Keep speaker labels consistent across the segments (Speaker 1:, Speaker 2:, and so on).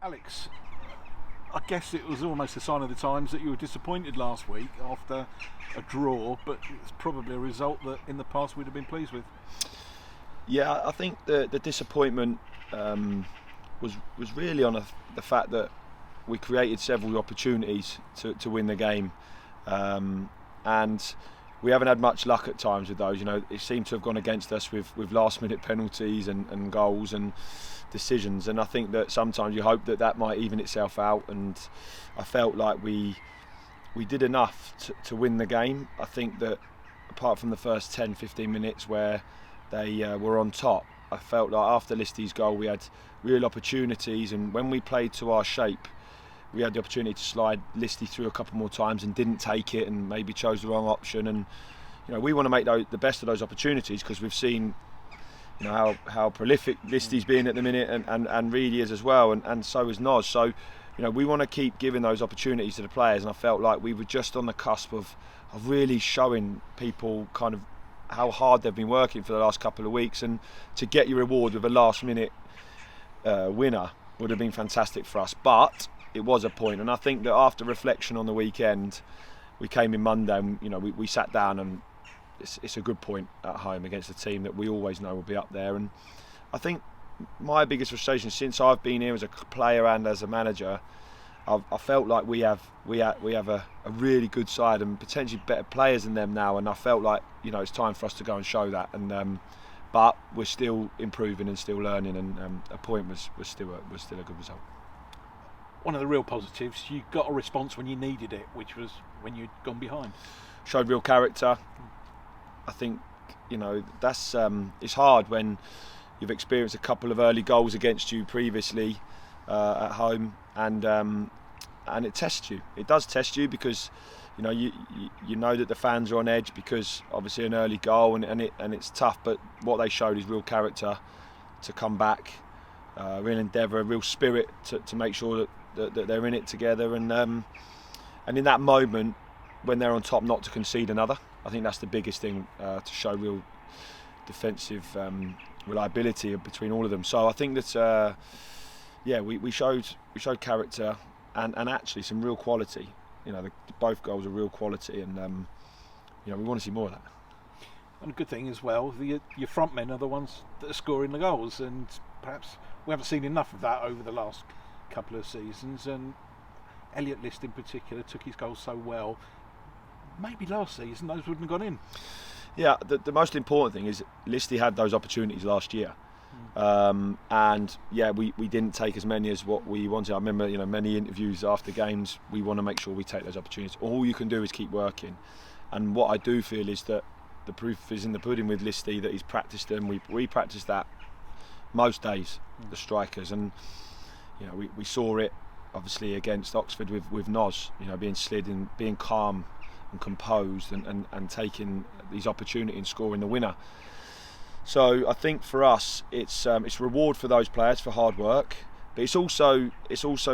Speaker 1: Alex, I guess it was almost a sign of the times that you were disappointed last week after a draw, but it's probably a result that in the past we'd have been pleased with.
Speaker 2: Yeah, I think the disappointment was really on the fact that we created several opportunities to win the game, and we haven't had much luck at times with those. You know, it seemed to have gone against us with last minute penalties and goals and decisions, and I think that sometimes you hope that might even itself out, and I felt like we did enough to win the game. I think that apart from the first 10-15 minutes where they were on top, I felt like after Listy's goal we had real opportunities, and when we played to our shape we had the opportunity to slide Listy through a couple more times and didn't take it and maybe chose the wrong option. And you know, we want to make the best of those opportunities because we've seen, you know, how prolific Listy's been at the minute, and really is as well, and so is Nos. So, you know, we want to keep giving those opportunities to the players, and I felt like we were just on the cusp of really showing people kind of how hard they've been working for the last couple of weeks, and to get your reward with a last minute winner would have been fantastic for us. But it was a point, and I think that after reflection on the weekend, we came in Monday and, you know, we sat down, and it's a good point at home against a team that we always know will be up there. And I think my biggest frustration since I've been here as a player and as a manager, I felt like we have a really good side and potentially better players than them now, and I felt like, you know, it's time for us to go and show that. And but we're still improving and still learning, and a point was still a good result.
Speaker 1: One of the real positives, you got a response when you needed it, which was when you'd gone behind.
Speaker 2: Showed real character. I think, you know, that's it's hard when you've experienced a couple of early goals against you previously at home, and it tests you. It does test you because, you know, you know that the fans are on edge because obviously an early goal, and it's tough. But what they showed is real character to come back, real endeavour, real spirit to make sure that they're in it together, and in that moment when they're on top, not to concede another. I think that's the biggest thing, to show real defensive reliability between all of them. So I think that we showed character and actually some real quality. You know, both goals are real quality, and you know, we want to see more of that.
Speaker 1: And a good thing as well, your front men are the ones that are scoring the goals, and perhaps we haven't seen enough of that over the last couple of seasons. And Elliot List in particular took his goals so well. Maybe last season those wouldn't have gone in. Yeah,
Speaker 2: the most important thing is Listy had those opportunities last year, and yeah, we didn't take as many as what we wanted. I remember, you know, many interviews after games. We want to make sure we take those opportunities. All you can do is keep working, and what I do feel is that the proof is in the pudding with Listy, that he's practiced them. We practice that most days, the strikers, and you know, we saw it obviously against Oxford with Nos, you know, being slid and being calm and composed, and taking these opportunities and scoring the winner. So I think for us it's reward for those players for hard work, but it's also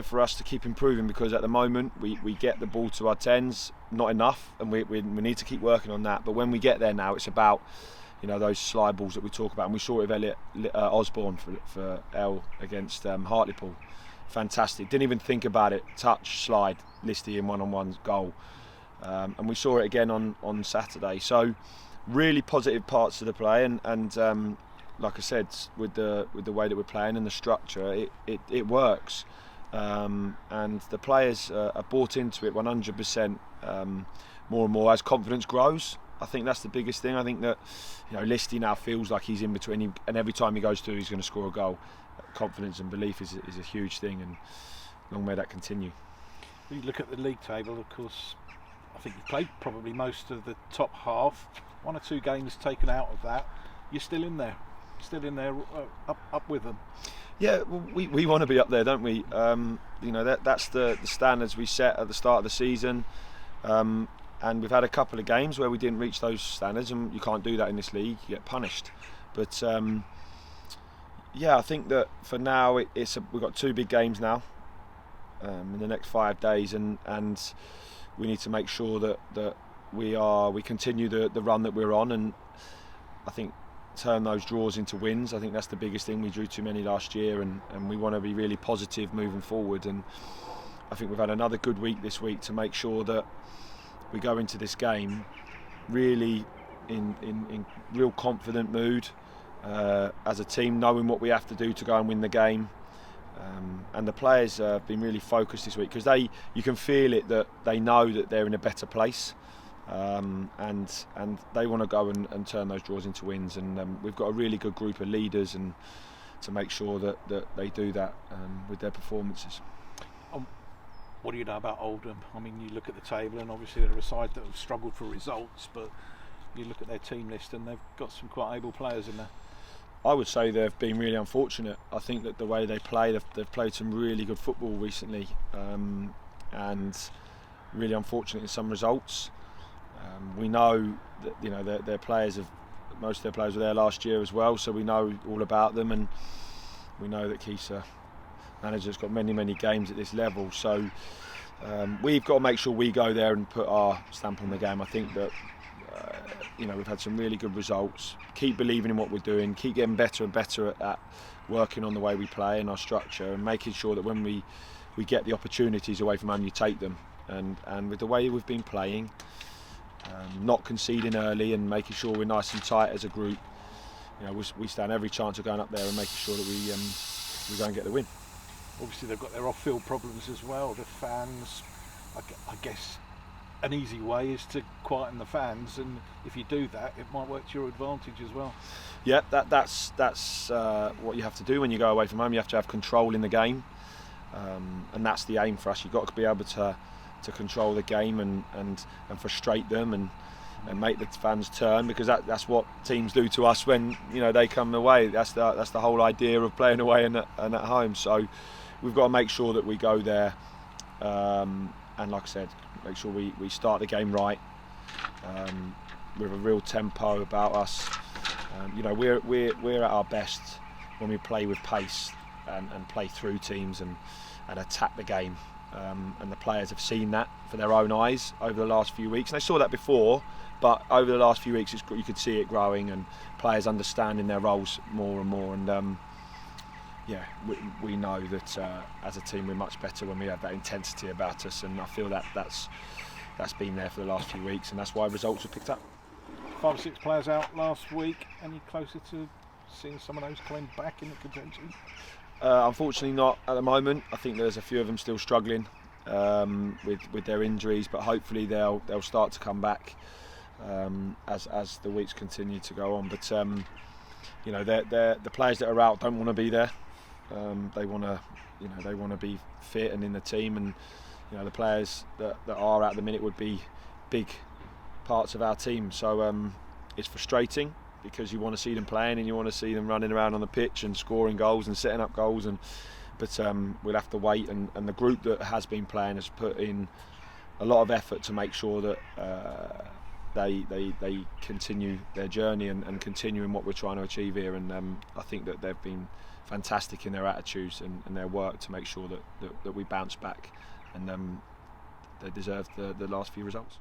Speaker 2: for us to keep improving, because at the moment we get the ball to our 10s, not enough, and we need to keep working on that. But when we get there now, it's about, you know, those slide balls that we talk about, and we saw it with Elliot Osborne for L against Hartlepool. Fantastic, didn't even think about it, touch, slide, Listy in one-on-one goal. And we saw it again on Saturday. So really positive parts of the play, and like I said, with the way that we're playing and the structure, it works, and the players are bought into it 100%, more and more as confidence grows. I think that's the biggest thing. I think that, you know, Listy now feels like he's in between, and every time he goes through he's going to score a goal. Confidence and belief is a huge thing, and long may that continue.
Speaker 1: When you look at the league table, of course, I think you've played probably most of the top half. 1 or 2 games taken out of that, you're still in there, up with them.
Speaker 2: Yeah, well, we want to be up there, don't we? You know, that's the standards we set at the start of the season, and we've had a couple of games where we didn't reach those standards, and you can't do that in this league. You get punished. But yeah, I think that for now we've got 2 big games now in the next 5 days, and we need to make sure that we continue the run that we're on. And I think turn those draws into wins. I think that's the biggest thing. We drew too many last year, and we want to be really positive moving forward. And I think we've had another good week this week to make sure that we go into this game really in real confident mood as a team, knowing what we have to do to go and win the game. And the players have been really focused this week because you can feel it that they know that they're in a better place. And they want to go and turn those draws into wins, and we've got a really good group of leaders and to make sure that they do that with their performances.
Speaker 1: What do you know about Oldham? I mean, you look at the table and obviously they're a side that have struggled for results, but you look at their team list and they've got some quite able players in there.
Speaker 2: I would say they've been really unfortunate. I think that the way they play, they've played some really good football recently, and really unfortunate in some results. We know that their players most of their players were there last year as well, so we know all about them, and we know that Keisa, manager's got many games at this level. So we've got to make sure we go there and put our stamp on the game. I think that we've had some really good results. Keep believing in what we're doing. Keep getting better and better at working on the way we play and our structure, and making sure that when we get the opportunities away from home, you take them. And with the way we've been playing, not conceding early and making sure we're nice and tight as a group, we stand every chance of going up there and making sure that we go and get the win.
Speaker 1: Obviously they've got their off-field problems as well. The fans, I guess an easy way is to quieten the fans, and if you do that, it might work to your advantage as well.
Speaker 2: Yeah, that's what you have to do when you go away from home. You have to have control in the game, and that's the aim for us. You've got to be able to control the game and frustrate them and make the fans turn, because that's what teams do to us when they come away. That's the whole idea of playing away and at home. So we've got to make sure that we go there, and like I said, make sure we start the game right, with a real tempo about us. We're at our best when we play with pace and play through teams and attack the game. And the players have seen that for their own eyes over the last few weeks. And they saw that before, but over the last few weeks you could see it growing, and players understanding their roles more and more. And we know that as a team we're much better when we have that intensity about us, and I feel that's been there for the last few weeks, and that's why results have picked up.
Speaker 1: 5 or 6 players out last week. Any closer to seeing some of those coming back in the contention?
Speaker 2: Unfortunately not at the moment. I think there's a few of them still struggling with their injuries, but hopefully they'll start to come back as the weeks continue to go on. But the players that are out don't want to be there. They want to be fit and in the team, and the players that are at the minute would be big parts of our team. So it's frustrating, because you want to see them playing and you want to see them running around on the pitch and scoring goals and setting up goals, but we'll have to wait, and the group that has been playing has put in a lot of effort to make sure that they continue their journey and continue in what we're trying to achieve here, and I think that they've been fantastic in their attitudes and their work to make sure that we bounce back, and they deserve the last few results.